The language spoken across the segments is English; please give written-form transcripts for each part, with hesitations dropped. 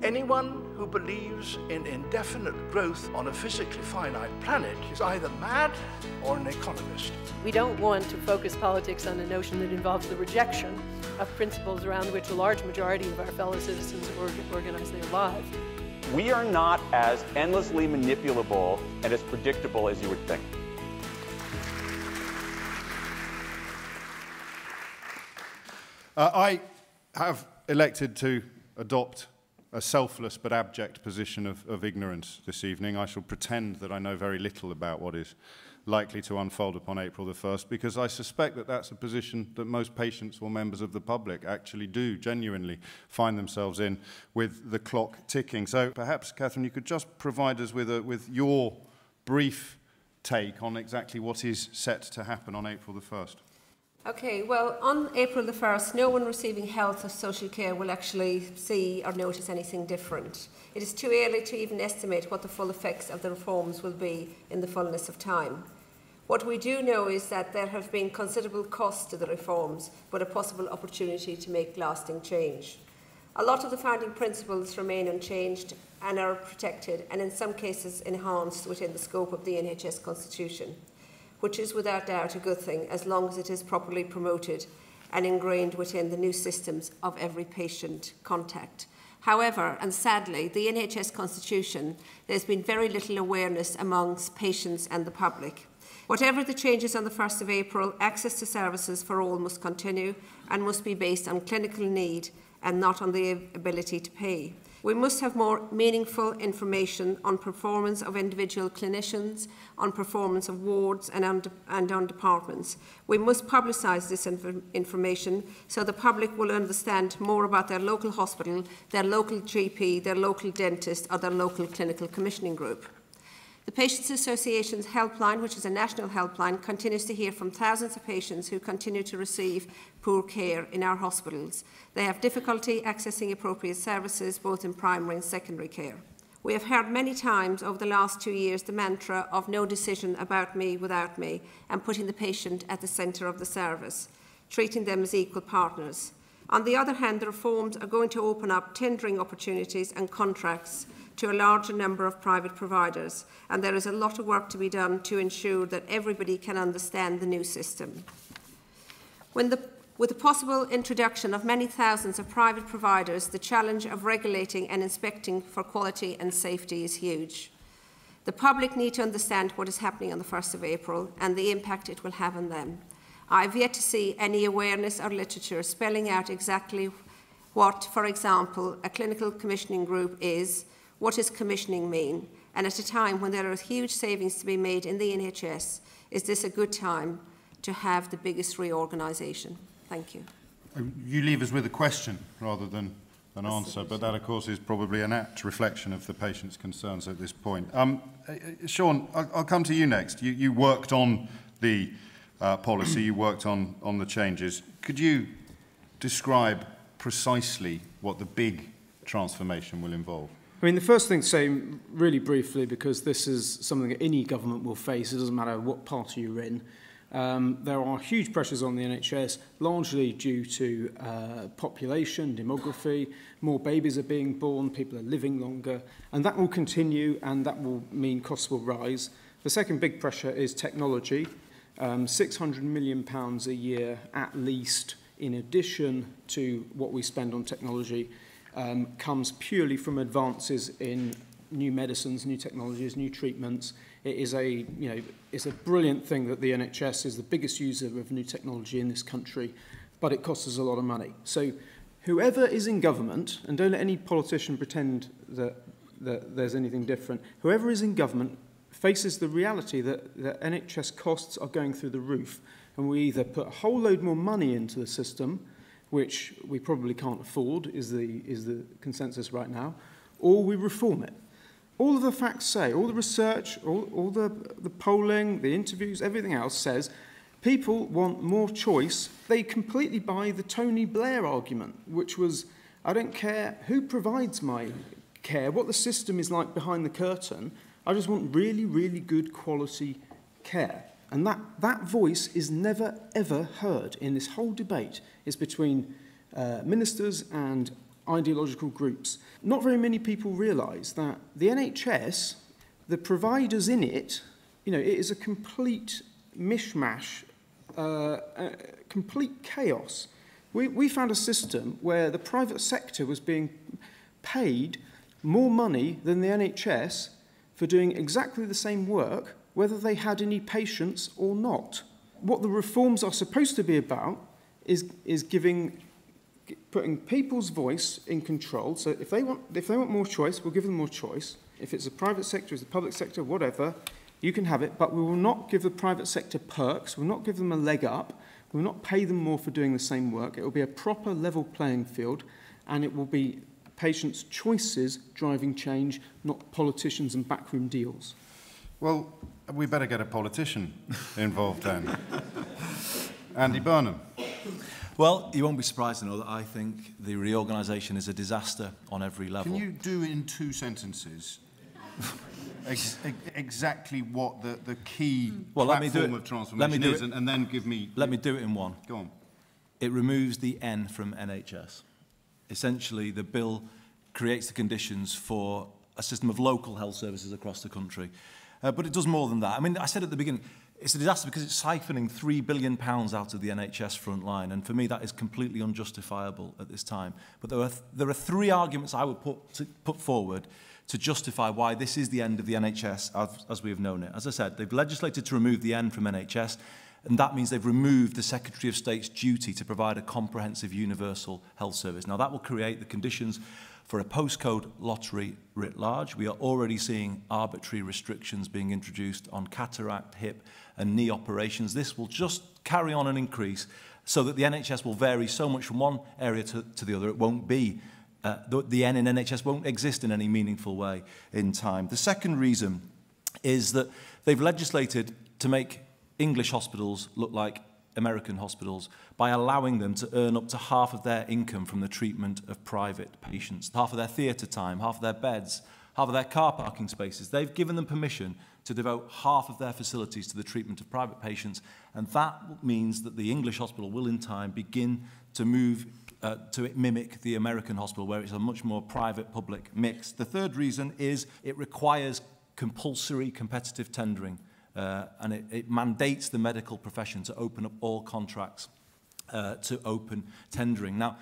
Anyone who believes in indefinite growth on a physically finite planet is either mad or an economist. We don't want to focus politics on a notion that involves the rejection of principles around which a large majority of our fellow citizens organize their lives. We are not as endlessly manipulable and as predictable as you would think. I have elected to adopt a selfless but abject position of ignorance this evening. I shall pretend that I know very little about what is likely to unfold upon April the 1st, because I suspect that that's a position that most patients or members of the public actually do genuinely find themselves in, with the clock ticking. So perhaps, Catherine, you could just provide us with your brief take on exactly what is set to happen on April the 1st. Okay, well, on April the 1st, no one receiving health or social care will actually see or notice anything different. It is too early to even estimate what the full effects of the reforms will be in the fullness of time. What we do know is that there have been considerable costs to the reforms, but a possible opportunity to make lasting change. A lot of the founding principles remain unchanged and are protected, and in some cases enhanced within the scope of the NHS Constitution, which is without doubt a good thing as long as it is properly promoted and ingrained within the new systems of every patient contact. However, and sadly, the NHS Constitution, there's been very little awareness amongst patients and the public. Whatever the changes on the 1st of April, access to services for all must continue and must be based on clinical need and not on the ability to pay. We must have more meaningful information on performance of individual clinicians, on performance of wards and on departments. We must publicise this information so the public will understand more about their local hospital, their local GP, their local dentist or their local clinical commissioning group. The Patients Association's helpline, which is a national helpline, continues to hear from thousands of patients who continue to receive poor care in our hospitals. They have difficulty accessing appropriate services, both in primary and secondary care. We have heard many times over the last 2 years the mantra of no decision about me without me, and putting the patient at the centre of the service, treating them as equal partners. On the other hand, the reforms are going to open up tendering opportunities and contracts to a larger number of private providers, and there is a lot of work to be done to ensure that everybody can understand the new system. With the possible introduction of many thousands of private providers, the challenge of regulating and inspecting for quality and safety is huge. The public need to understand what is happening on the 1st of April and the impact it will have on them. I have yet to see any awareness or literature spelling out exactly what, for example, a clinical commissioning group is, what does commissioning mean, and at a time when there are huge savings to be made in the NHS, is this a good time to have the biggest reorganisation? Thank you. You leave us with a question rather than an answer, but that, of course, is probably an apt reflection of the patient's concerns at this point. Sean, I'll come to you next. You worked on the policy, you worked on the changes. Could you describe precisely what the big transformation will involve? I mean, the first thing to say, really briefly, because this is something that any government will face, it doesn't matter what party you're in, there are huge pressures on the NHS, largely due to population, demography, more babies are being born, people are living longer, and that will continue, and that will mean costs will rise. The second big pressure is technology, £600 million a year at least, in addition to what we spend on technology, comes purely from advances in new medicines, new technologies, new treatments. It is it's a brilliant thing that the NHS is the biggest user of new technology in this country, but it costs us a lot of money. So whoever is in government, and don't let any politician pretend that there's anything different, whoever is in government faces the reality that NHS costs are going through the roof, and we either put a whole load more money into the system, which we probably can't afford, is the consensus right now, or we reform it. All of the facts say, all the research, all the polling, the interviews, everything else says people want more choice. They completely buy the Tony Blair argument, which was, I don't care who provides my care, what the system is like behind the curtain, I just want really, really good quality care. And that voice is never, ever heard in this whole debate. It's between ministers and ideological groups. Not very many people realise that the NHS, the providers in it, it is a complete mishmash, complete chaos. We found a system where the private sector was being paid more money than the NHS for doing exactly the same work, whether they had any patients or not. What the reforms are supposed to be about is putting people's voice in control. So if they want more choice, we'll give them more choice. If it's the private sector, it's the public sector, whatever, you can have it, but we will not give the private sector perks, we'll not give them a leg up, we will not pay them more for doing the same work. It will be a proper level playing field, and it will be patients' choices driving change, not politicians and backroom deals. Well, we better get a politician involved then. Andy Burnham. Well, you won't be surprised to know that I think the reorganisation is a disaster on every level. Can you do in 2 sentences exactly what the key platform of transformation is, and then give me... Let me do it in 1. Go on. It removes the N from NHS. Essentially, the bill creates the conditions for a system of local health services across the country. But it does more than that. I mean, I said at the beginning, it's a disaster because it's siphoning £3 billion out of the NHS front line, and for me that is completely unjustifiable at this time. But there are 3 arguments I would put forward to justify why this is the end of the NHS as we have known it. As I said, they've legislated to remove the N from NHS, and that means they've removed the Secretary of State's duty to provide a comprehensive universal health service. Now, that will create the conditions for a postcode lottery writ large. We are already seeing arbitrary restrictions being introduced on cataract, hip and knee operations. This will just carry on and increase so that the NHS will vary so much from one area to the other. It won't be, the N in NHS won't exist in any meaningful way in time. The second reason is that they've legislated to make English hospitals look like American hospitals by allowing them to earn up to half of their income from the treatment of private patients, half of their theatre time, half of their beds, half of their car parking spaces. They've given them permission to devote half of their facilities to the treatment of private patients, and that means that the English hospital will in time begin to move to mimic the American hospital, where it's a much more private-public mix. The third reason is it requires compulsory competitive tendering. And it mandates the medical profession to open up all contracts to open tendering. Now,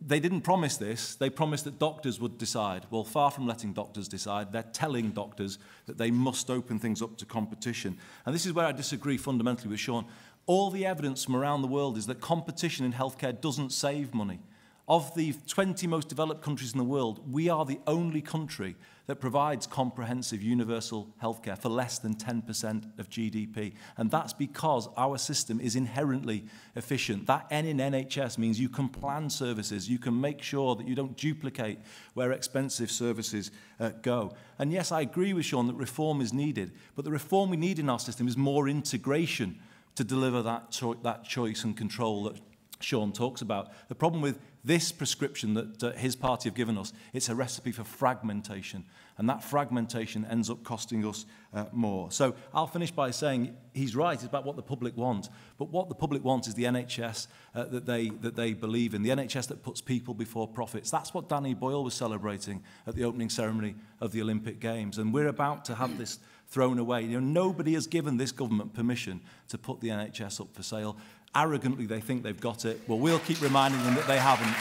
they didn't promise this. They promised that doctors would decide. Well, far from letting doctors decide, they're telling doctors that they must open things up to competition. And this is where I disagree fundamentally with Sean. All the evidence from around the world is that competition in healthcare doesn't save money. Of the 20 most developed countries in the world, we are the only country that provides comprehensive universal healthcare for less than 10% of GDP. And that's because our system is inherently efficient. That N in NHS means you can plan services, you can make sure that you don't duplicate where expensive services go. And yes, I agree with Sean that reform is needed, but the reform we need in our system is more integration to deliver that choice and control that Sean talks about. The problem with this prescription that his party have given us, it's a recipe for fragmentation, and that fragmentation ends up costing us more. So I'll finish by saying he's right, it's about what the public want, but what the public wants is the NHS that they believe in, the NHS that puts people before profits. That's what Danny Boyle was celebrating at the opening ceremony of the Olympic Games, and we're about to have this thrown away. You know, nobody has given this government permission to put the NHS up for sale. Arrogantly, they think they've got it. Well, we'll keep reminding them that they haven't.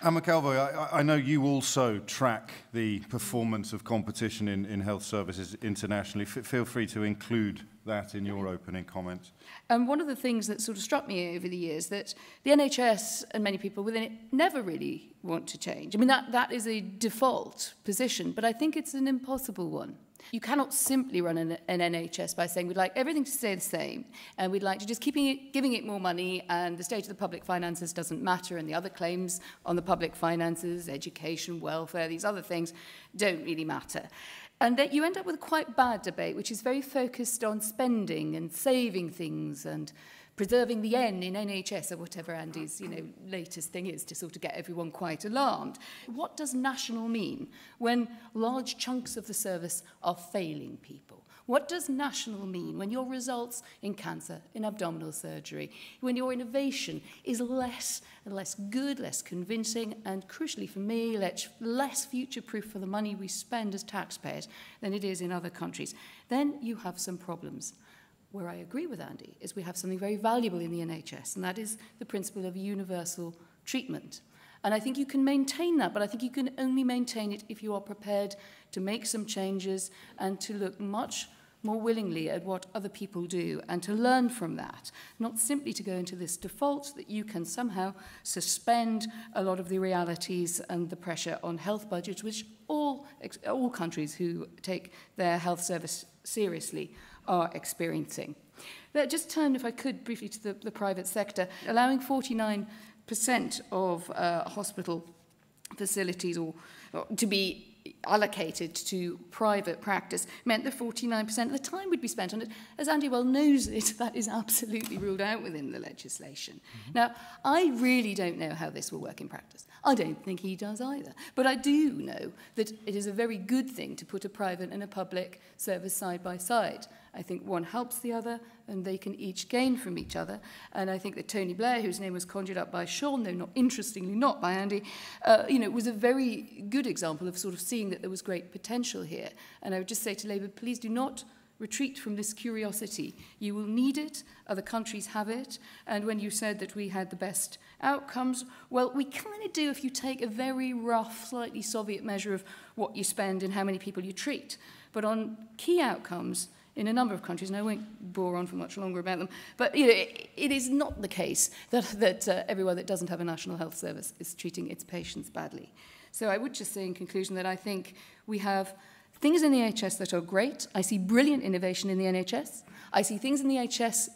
Anne McElvoy, I know you also track the performance of competition in health services internationally. Feel free to include that in your opening comments. One of the things that sort of struck me over the years that the NHS and many people within it never really want to change. I mean, that is a default position, but I think it's an impossible one. You cannot simply run an NHS by saying we'd like everything to stay the same and we'd like to just giving it more money and the state of the public finances doesn't matter and the other claims on the public finances, education, welfare, these other things don't really matter. And that you end up with a quite bad debate, which is very focused on spending and saving things and preserving the N in NHS or whatever Andy's latest thing is to sort of get everyone quite alarmed. What does national mean when large chunks of the service are failing people? What does national mean when your results in cancer, in abdominal surgery, when your innovation is less and less good, less convincing, and crucially for me, less future-proof for the money we spend as taxpayers than it is in other countries? Then you have some problems. Where I agree with Andy is we have something very valuable in the NHS, and that is the principle of universal treatment. And I think you can maintain that, but I think you can only maintain it if you are prepared to make some changes and to look much more willingly at what other people do and to learn from that, not simply to go into this default that you can somehow suspend a lot of the realities and the pressure on health budgets, which all countries who take their health service seriously are experiencing. But just turn, if I could, briefly to the private sector, allowing 49% of hospital facilities or to be allocated to private practice meant that 49% of the time would be spent on it. As Andy well knows it, that is absolutely ruled out within the legislation. Now, I really don't know how this will work in practice. I don't think he does either. But I do know that it is a very good thing to put a private and a public service side by side. I think one helps the other, and they can each gain from each other. And I think that Tony Blair, whose name was conjured up by Sean, though not interestingly not by Andy, was a very good example of sort of seeing that there was great potential here. And I would just say to Labour, please do not retreat from this curiosity. You will need it. Other countries have it. And when you said that we had the best outcomes, well, we kind of do if you take a very rough, slightly Soviet measure of what you spend and how many people you treat. But on key outcomes, in a number of countries, and I won't bore on for much longer about them, but it is not the case that everywhere that doesn't have a national health service is treating its patients badly. So I would just say in conclusion that I think we have things in the NHS that are great. I see brilliant innovation in the NHS. I see things in the NHS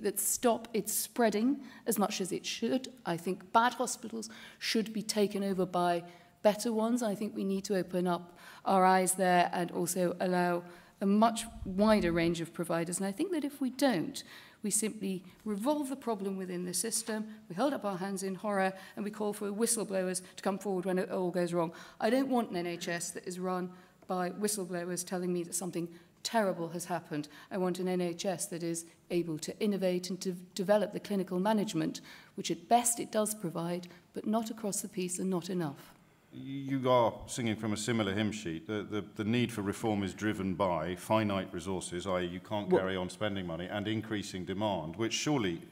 that stop its spreading as much as it should. I think bad hospitals should be taken over by better ones. I think we need to open up our eyes there and also allow a much wider range of providers. And I think that if we don't, we simply revolve the problem within the system, we hold up our hands in horror, and we call for whistleblowers to come forward when it all goes wrong. I don't want an NHS that is run by whistleblowers telling me that something terrible has happened. I want an NHS that is able to innovate and to develop the clinical management, which at best it does provide, but not across the piece and not enough. You are singing from a similar hymn sheet. The need for reform is driven by finite resources, i.e. you can't carry on spending money, and increasing demand, which surely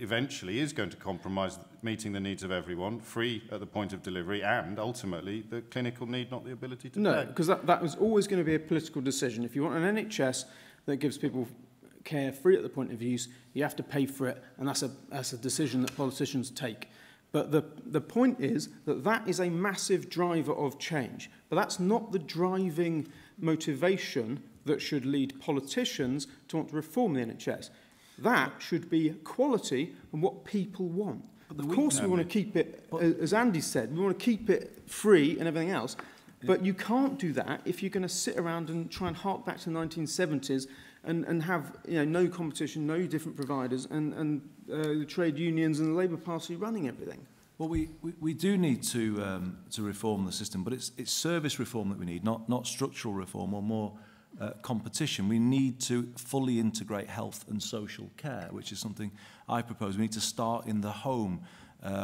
eventually is going to compromise meeting the needs of everyone, free at the point of delivery, and ultimately the clinical need, not the ability to pay. No, because that was always going to be a political decision. If you want an NHS that gives people care free at the point of use, you have to pay for it, and that's a decision that politicians take. But the point is that is a massive driver of change. But that's not the driving motivation that should lead politicians to want to reform the NHS. That should be quality and what people want. Of course we want to keep it, as Andy said, we want to keep it free and everything else. But you can't do that if you're going to sit around and try and hark back to the 1970s and have no competition, no different providers, and the trade unions and the Labour Party running everything. Well, we do need to reform the system, but it's service reform that we need, not structural reform or more competition. We need to fully integrate health and social care, which is something I propose. We need to start in the home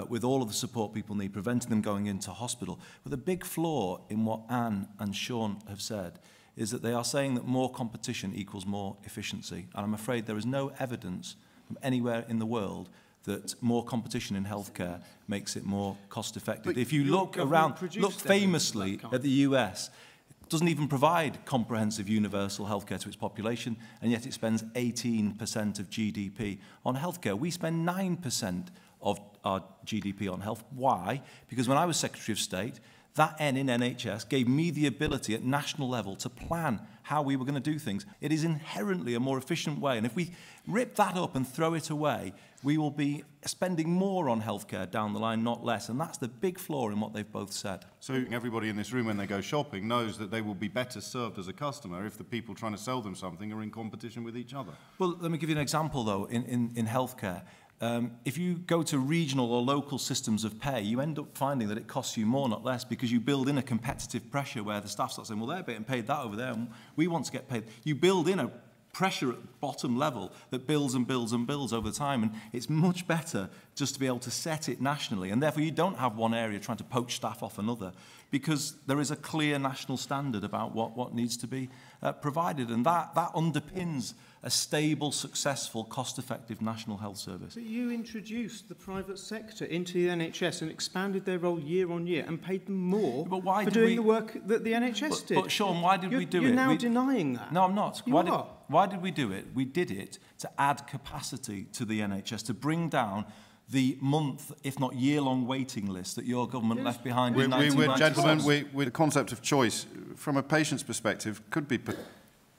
with all of the support people need, preventing them going into hospital. But the big flaw in what Anne and Sean have said is that they are saying that more competition equals more efficiency. And I'm afraid there is no evidence from anywhere in the world that more competition in healthcare makes it more cost-effective. But if you look around, look famously at the US, it doesn't even provide comprehensive universal healthcare to its population, and yet it spends 18% of GDP on healthcare. We spend 9% of our GDP on health. Why? Because when I was Secretary of State, that N in NHS gave me the ability at national level to plan how we were going to do things. It is inherently a more efficient way. And if we rip that up and throw it away, we will be spending more on healthcare down the line, not less. And that's the big flaw in what they've both said. So everybody in this room, when they go shopping, knows that they will be better served as a customer if the people trying to sell them something are in competition with each other. Well, let me give you an example, though, in healthcare. If you go to regional or local systems of pay, you end up finding that it costs you more, not less, because you build in a competitive pressure where the staff start saying, well, they're getting paid that over there, and we want to get paid. You build in a pressure at the bottom level that builds and builds and builds over time, and it's much better just to be able to set it nationally, and therefore you don't have one area trying to poach staff off another, because there is a clear national standard about what needs to be provided, and that underpins a stable, successful, cost-effective national health service. But you introduced the private sector into the NHS and expanded their role year on year and paid them more for doing the work that the NHS did. But Sean, why did we do it? You're now denying that. No, I'm not. You Why did we do it? We did it to add capacity to the NHS, to bring down the month, if not year-long waiting list that your government left behind in 1996. Gentlemen, the concept of choice, from a patient's perspective, could be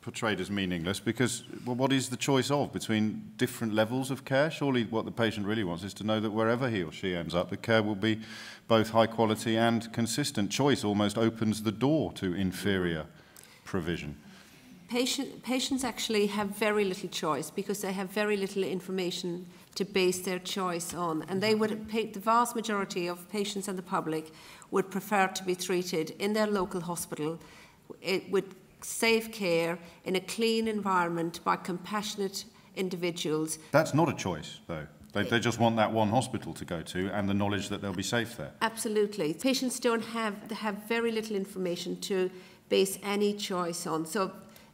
portrayed as meaningless because, well, what is the choice of between different levels of care? Surely what the patient really wants is to know that wherever he or she ends up, the care will be both high quality and consistent. Choice almost opens the door to inferior provision. Patients actually have very little choice because they have very little information to base their choice on, and they would, the vast majority of patients and the public would prefer to be treated in their local hospital with safe care in a clean environment by compassionate individuals. That's not a choice, though. They just want that one hospital to go to and the knowledge that they'll be safe there. Absolutely. Patients have very little information to base any choice on, so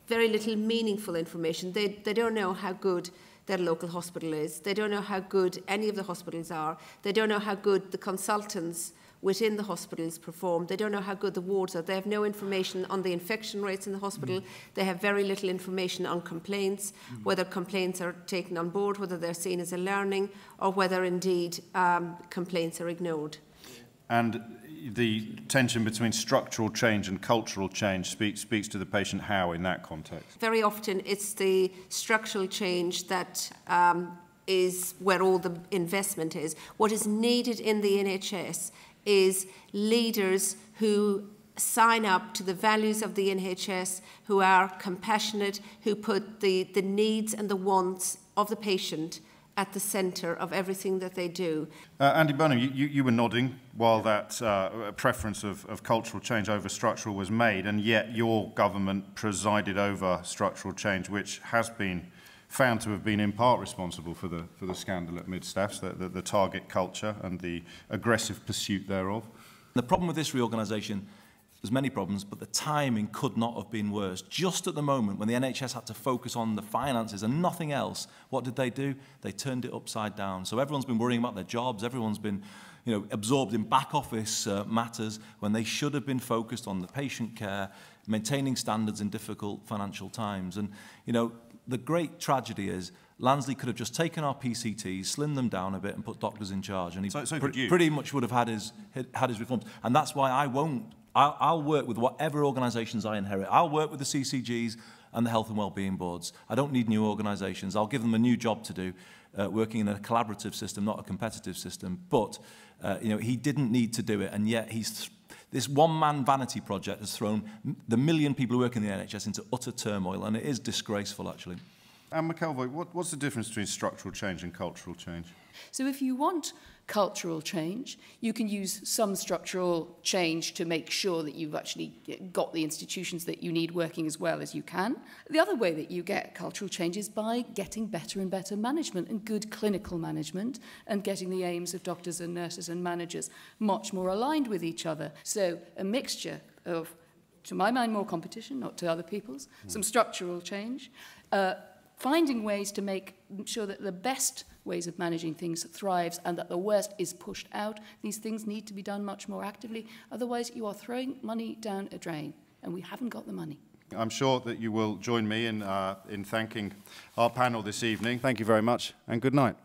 very little meaningful information. They don't know how good their local hospital is. They don't know how good any of the hospitals are. They don't know how good the consultants within the hospitals perform. They don't know how good the wards are. They have no information on the infection rates in the hospital. They have very little information on complaints, whether complaints are taken on board, whether they're seen as a learning, or whether indeed complaints are ignored. And the tension between structural change and cultural change speaks to the patient how in that context? Very often it's the structural change that is where all the investment is. What is needed in the NHS is leaders who sign up to the values of the NHS, who are compassionate, who put the needs and the wants of the patient at the centre of everything that they do. Andy Burnham, you were nodding while that preference of cultural change over structural was made, and yet your government presided over structural change, which has been found to have been in part responsible for the scandal at Midstaffs, the target culture and the aggressive pursuit thereof. The problem with this reorganisation, there's many problems, but the timing could not have been worse. Just at the moment when the NHS had to focus on the finances and nothing else, what did they do? They turned it upside down. So everyone's been worrying about their jobs, everyone's been absorbed in back office matters when they should have been focused on the patient care, maintaining standards in difficult financial times. And, the great tragedy is Lansley could have just taken our PCTs, slimmed them down a bit and put doctors in charge. And he pretty much would have had his reforms. And that's why I'll work with whatever organisations I inherit. I'll work with the CCGs and the Health and Wellbeing Boards. I don't need new organisations. I'll give them a new job to do, working in a collaborative system, not a competitive system. But, he didn't need to do it, and yet this one-man vanity project has thrown the million people who work in the NHS into utter turmoil, and it is disgraceful, actually. And McElvoy, what's the difference between structural change and cultural change? So if you want cultural change, you can use some structural change to make sure that you've actually got the institutions that you need working as well as you can. The other way that you get cultural change is by getting better and better management and good clinical management and getting the aims of doctors and nurses and managers much more aligned with each other. So a mixture of, to my mind, more competition, not to other people's, some structural change, finding ways to make sure that the best ways of managing things thrives and that the worst is pushed out. These things need to be done much more actively. Otherwise, you are throwing money down a drain, and we haven't got the money. I'm sure that you will join me in thanking our panel this evening. Thank you very much, and good night.